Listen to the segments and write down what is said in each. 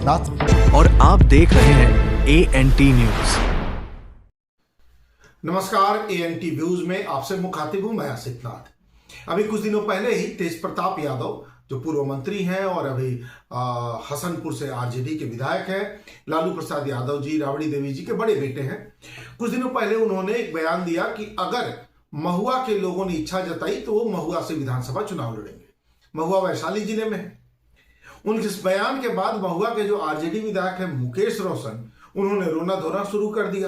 सिद्धनाथ और आप देख रहे हैं ANT न्यूज। नमस्कार, ANT व्यूज में आपसे मुखातिब हूं मैं सिद्धनाथ। अभी कुछ दिनों पहले ही तेज प्रताप यादव जो पूर्व मंत्री हैं और अभी हसनपुर से आरजेडी के विधायक हैं, लालू प्रसाद यादव जी राबड़ी देवी जी के बड़े बेटे हैं। कुछ दिनों पहले उन्होंने एक बयान दिया कि अगर महुआ के लोगों ने इच्छा जताई तो वो महुआ से विधानसभा चुनाव लड़ेंगे। महुआ वैशाली जिले में है। उनके इस बयान के बाद महुआ के जो आरजेडी विधायक है मुकेश रोशन, उन्होंने रोना धोना शुरू कर दिया।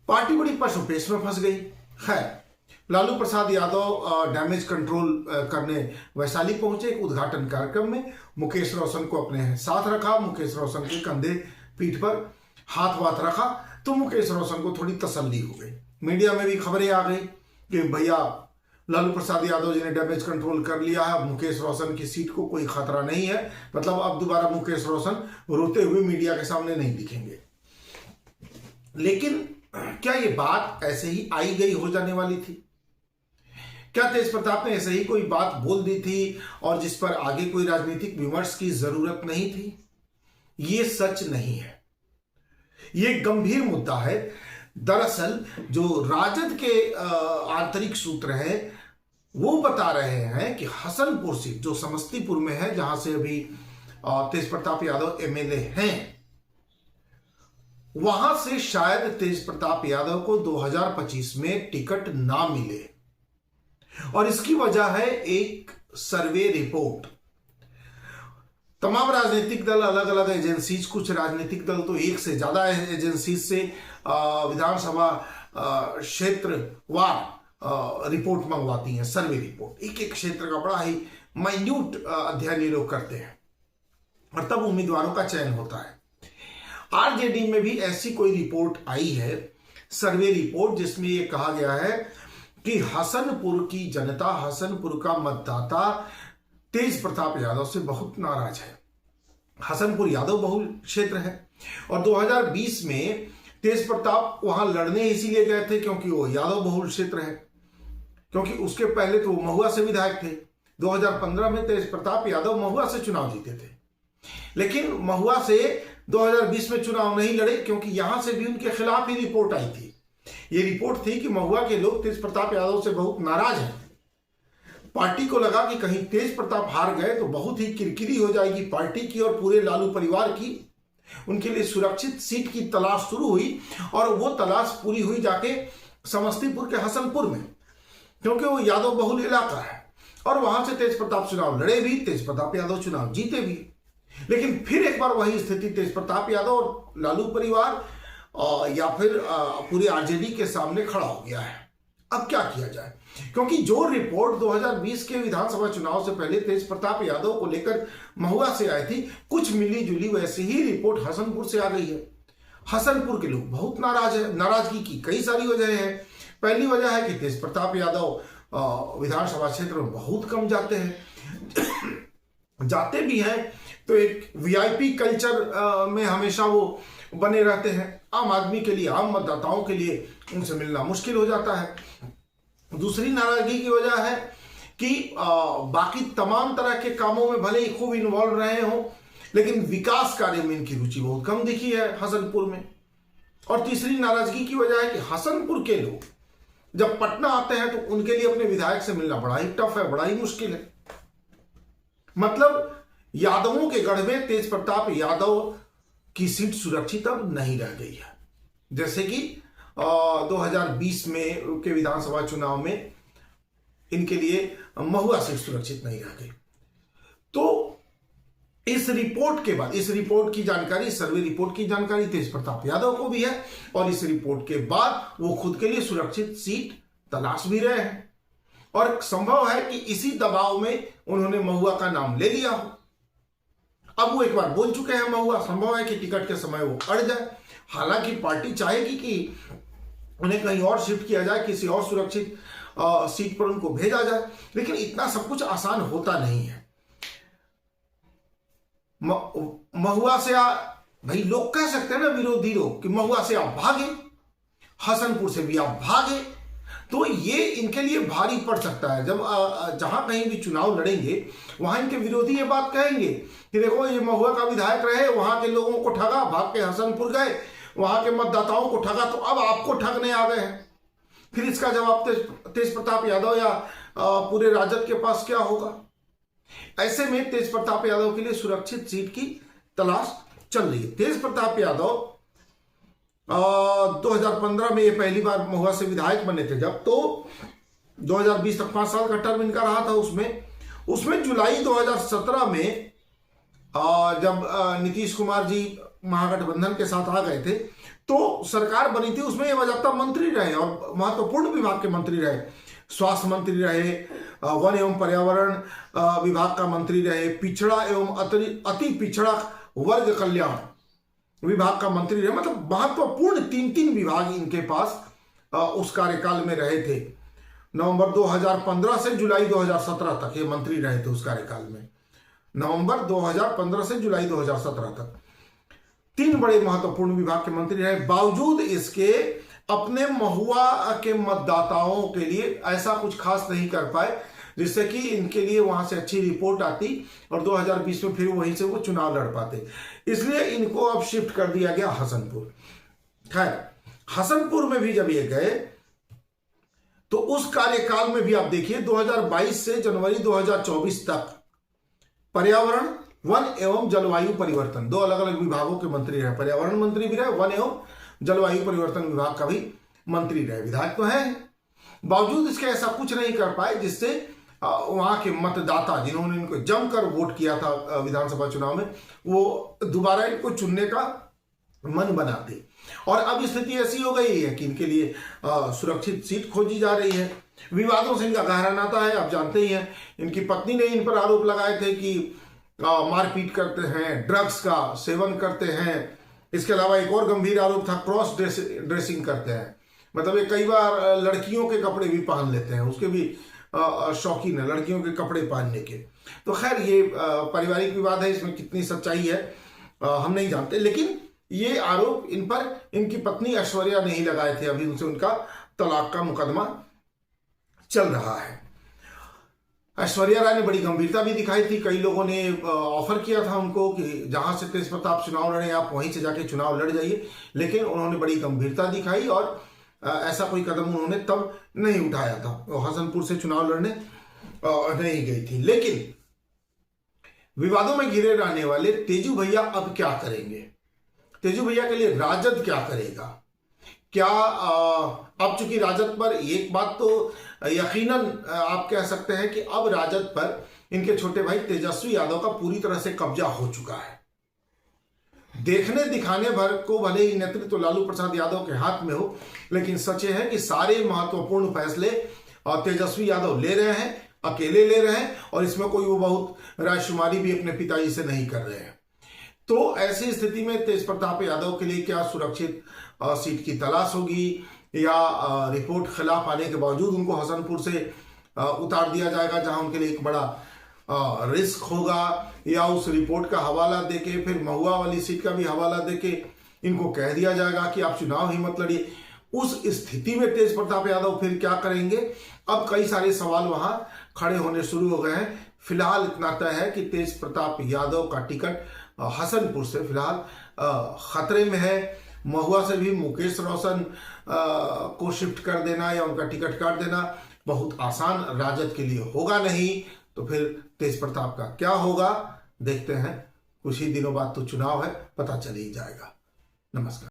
पार्टी बड़ी पशुपेश में फंस गई है। लालू प्रसाद यादव डैमेज कंट्रोल करने वैशाली पहुंचे। एक उद्घाटन कार्यक्रम में मुकेश रोशन को अपने साथ रखा। मुकेश रोशन के कंधे पीठ पर हाथ वाथ रखा तो मुकेश रोशन को थोड़ी तसल्ली हो गई। मीडिया में भी खबरें आ गई कि भैया लालू प्रसाद यादव जी ने डैमेज कंट्रोल कर लिया है, मुकेश रोशन की सीट को कोई खतरा नहीं है। मतलब अब दोबारा मुकेश रोशन रोते हुए मीडिया के सामने नहीं दिखेंगे। लेकिन क्या ये बात ऐसे ही आई गई हो जाने वाली थी? क्या तेज प्रताप ने ऐसे ही कोई बात बोल दी थी और जिस पर आगे कोई राजनीतिक विमर्श की जरूरत नहीं थी? ये सच नहीं है। ये गंभीर मुद्दा है। दरअसल जो राजद के आंतरिक सूत्र हैं वो बता रहे हैं कि हसनपुर सीट जो समस्तीपुर में है, जहां से अभी तेज प्रताप यादव MLA हैं, वहां से शायद तेज प्रताप यादव को 2025 में टिकट ना मिले। और इसकी वजह है एक सर्वे रिपोर्ट। तमाम राजनीतिक दल, अलग अलग एजेंसीज, कुछ राजनीतिक दल तो एक से ज्यादा एजेंसीज से विधानसभा क्षेत्रवार रिपोर्ट मंगवाती हैं, सर्वे रिपोर्ट। एक एक क्षेत्र का बड़ा ही माइन्यूट अध्ययन ये लोग करते हैं और तब उम्मीदवारों का चयन होता है। आरजेडी में भी ऐसी कोई रिपोर्ट आई है, सर्वे रिपोर्ट, जिसमें यह कहा गया है कि हसनपुर की जनता, हसनपुर का मतदाता तेज प्रताप यादव से बहुत नाराज है। हसनपुर यादव बहुल क्षेत्र है और 2020 में तेज प्रताप वहां लड़ने इसीलिए गए थे क्योंकि वो यादव बहुल क्षेत्र है, क्योंकि उसके पहले तो वो महुआ से विधायक थे। 2015 में तेज प्रताप यादव महुआ से चुनाव जीते थे, लेकिन महुआ से 2020 में चुनाव नहीं लड़े क्योंकि यहां से भी उनके खिलाफ ही रिपोर्ट आई थी। ये रिपोर्ट थी कि महुआ के लोग तेज प्रताप यादव से बहुत नाराज हैं। पार्टी को लगा कि कहीं तेज प्रताप हार गए तो बहुत ही किरकिरी हो जाएगी पार्टी की और पूरे लालू परिवार की। उनके लिए सुरक्षित सीट की तलाश शुरू हुई और वो तलाश पूरी हुई जाके समस्तीपुर के हसनपुर में, क्योंकि वो यादव बहुल इलाका है और वहां से तेज प्रताप चुनाव लड़े भी, तेज प्रताप यादव चुनाव जीते भी। लेकिन फिर एक बार वही स्थिति तेज प्रताप यादव और लालू परिवार या फिर पूरी आरजेडी के सामने खड़ा हो गया है। अब क्या किया जाए? क्योंकि जो रिपोर्ट 2020 के विधानसभा चुनाव से पहले तेज प्रताप यादव को लेकर महुआ से आई थी, कुछ मिली जुली वैसी ही रिपोर्ट हसनपुर से आ गई है। हसनपुर के लोग बहुत नाराज है। नाराजगी की कई सारी वजह है। पहली वजह है कि तेज प्रताप यादव विधानसभा क्षेत्र में बहुत कम जाते हैं। जाते भी हैं तो एक VIP कल्चर में हमेशा वो बने रहते हैं। आम आदमी के लिए, आम मतदाताओं के लिए उनसे मिलना मुश्किल हो जाता है। दूसरी नाराजगी की वजह है कि बाकी तमाम तरह के कामों में भले ही खूब इन्वॉल्व रहे हों, लेकिन विकास कार्य में इनकी रुचि बहुत कम दिखी है हसनपुर में। और तीसरी नाराजगी की वजह है कि हसनपुर के लोग जब पटना आते हैं तो उनके लिए अपने विधायक से मिलना बड़ा ही टफ है, बड़ा ही मुश्किल है। मतलब यादवों के गढ़ में तेज प्रताप यादव की सीट सुरक्षित अब नहीं रह गई है। जैसे कि 2020 में के विधानसभा चुनाव में इनके लिए महुआ सीट सुरक्षित नहीं रह गई। तो इस रिपोर्ट के बाद, इस रिपोर्ट की जानकारी, सर्वे रिपोर्ट की जानकारी तेज प्रताप यादव को भी है और इस रिपोर्ट के बाद वो खुद के लिए सुरक्षित सीट तलाश भी रहे हैं और संभव है कि इसी दबाव में उन्होंने महुआ का नाम ले लिया हो। अब वो एक बार बोल चुके हैं महुआ, संभव है कि टिकट के समय वो अड़ जाए। हालांकि पार्टी चाहेगी कि उन्हें कहीं और शिफ्ट किया जाए, किसी और सुरक्षित सीट पर उनको भेजा जाए, लेकिन इतना सब कुछ आसान होता नहीं है। महुआ से भाई लोग कह सकते हैं ना, विरोधी लोग, कि महुआ से आप भागे, हसनपुर से भी आप भागे, तो ये इनके लिए भारी पड़ सकता है। जब जहां कहीं भी चुनाव लड़ेंगे वहां इनके विरोधी ये बात कहेंगे कि देखो ये महुआ का विधायक रहे, वहां के लोगों को ठगा, भाग के हसनपुर गए, वहां के मतदाताओं को ठगा, तो अब आपको ठगने आ गए हैं। फिर इसका जवाब तेज प्रताप यादव या पूरे राजद के पास क्या होगा? ऐसे में तेज प्रताप यादव के लिए सुरक्षित सीट की तलाश चल रही है। तेज प्रताप यादव 2015 में ये पहली बार महुआ से विधायक बने थे, जब तो 2020 तक 5 साल का टर्म इनका रहा था। उसमें जुलाई 2017 में जब नीतीश कुमार जी महागठबंधन के साथ आ गए थे तो सरकार बनी थी, उसमें ये वजह मंत्री रहे और महत्वपूर्ण विभाग के मंत्री रहे। स्वास्थ्य मंत्री रहे, वन एवं पर्यावरण विभाग का मंत्री रहे, पिछड़ा एवं अति पिछड़ा वर्ग कल्याण विभाग का मंत्री रहे। मतलब महत्वपूर्ण 3 विभाग इनके पास उस कार्यकाल में रहे थे। नवंबर 2015 से जुलाई 2017 तक ये मंत्री रहे थे उस कार्यकाल में। नवंबर 2015 से जुलाई 2017 तक 3 बड़े महत्वपूर्ण विभाग के मंत्री रहे। बावजूद इसके अपने महुआ के मतदाताओं के लिए ऐसा कुछ खास नहीं कर पाए जिससे कि इनके लिए वहां से अच्छी रिपोर्ट आती और 2020 में फिर वहीं से वो चुनाव लड़ पाते। इसलिए इनको अब शिफ्ट कर दिया गया हसनपुर। खैर, हसनपुर में भी जब ये गए तो उस कार्यकाल में भी आप देखिए 2022 से जनवरी 2024 तक पर्यावरण, वन एवं जलवायु परिवर्तन 2 अलग अलग विभागों के मंत्री रहे। पर्यावरण मंत्री भी रहे, वन एवं जलवायु परिवर्तन विभाग का भी मंत्री रहे। विधायक तो है, बावजूद इसके ऐसा कुछ नहीं कर पाए जिससे वहां के मतदाता जिन्होंने इनको जमकर वोट किया था विधानसभा चुनाव में, वो दोबारा इनको चुनने का मन बनाते। और अब स्थिति ऐसी हो गई है कि इनके लिए सुरक्षित सीट खोजी जा रही है। विवादों से इनका गहरा नाता है, आप जानते ही हैं। इनकी पत्नी ने इन पर आरोप लगाए थे कि मारपीट करते हैं, ड्रग्स का सेवन करते हैं। इसके अलावा एक और गंभीर आरोप था, क्रॉस ड्रेसिंग करते हैं। मतलब ये कई बार लड़कियों के कपड़े भी पहन लेते हैं, उसके भी शौकीन है लड़कियों के कपड़े पहनने के। तो खैर ये पारिवारिक विवाद है, इसमें कितनी सच्चाई है हम नहीं जानते, लेकिन ये आरोप इन पर इनकी पत्नी ऐश्वर्या ने ही लगाए थे। अभी उनसे उनका तलाक का मुकदमा चल रहा है। ऐश्वर्या राय ने बड़ी गंभीरता भी दिखाई थी। कई लोगों ने ऑफर किया था उनको कि जहां से तेज प्रताप चुनाव लड़े आप वहीं से जाके चुनाव लड़ जाइए, लेकिन उन्होंने बड़ी गंभीरता दिखाई और ऐसा कोई कदम उन्होंने तब नहीं उठाया था। वो हसनपुर से चुनाव लड़ने नहीं गई थी। लेकिन विवादों में घिरे रहने वाले तेजू भैया अब क्या करेंगे? तेजू भैया के लिए राजद क्या करेगा? क्या अब चूंकि राजद पर एक बात तो यकीनन आप कह सकते हैं कि अब राजद पर इनके छोटे भाई तेजस्वी यादव का पूरी तरह से कब्जा हो चुका है। देखने दिखाने भर को भले ही नेतृत्व लालू प्रसाद यादव के हाथ में हो, लेकिन सच है कि सारे महत्वपूर्ण फैसले तेजस्वी यादव ले रहे हैं, अकेले ले रहे हैं, और इसमें कोई वो बहुत रायशुमारी भी अपने पिताजी से नहीं कर रहे हैं। तो ऐसी स्थिति में तेज प्रताप यादव के लिए क्या सुरक्षित सीट की तलाश होगी या रिपोर्ट खिलाफ आने के बावजूद उनको हसनपुर से उतार दिया जाएगा जहां उनके लिए एक बड़ा रिस्क होगा, या उस रिपोर्ट का हवाला देके फिर महुआ वाली सीट का भी हवाला देके इनको कह दिया जाएगा कि आप चुनाव ही मत लड़िए। उस स्थिति में तेज प्रताप यादव फिर क्या करेंगे? अब कई सारे सवाल वहां खड़े होने शुरू हो गए हैं। फिलहाल इतना तय है कि तेज प्रताप यादव का टिकट हसनपुर से फिलहाल खतरे में है। महुआ से भी मुकेश रोशन को शिफ्ट कर देना या उनका टिकट काट देना बहुत आसान राजद के लिए होगा नहीं। तो फिर तेज प्रताप का क्या होगा देखते हैं। कुछ ही दिनों बाद तो चुनाव है, पता चल ही जाएगा। नमस्कार।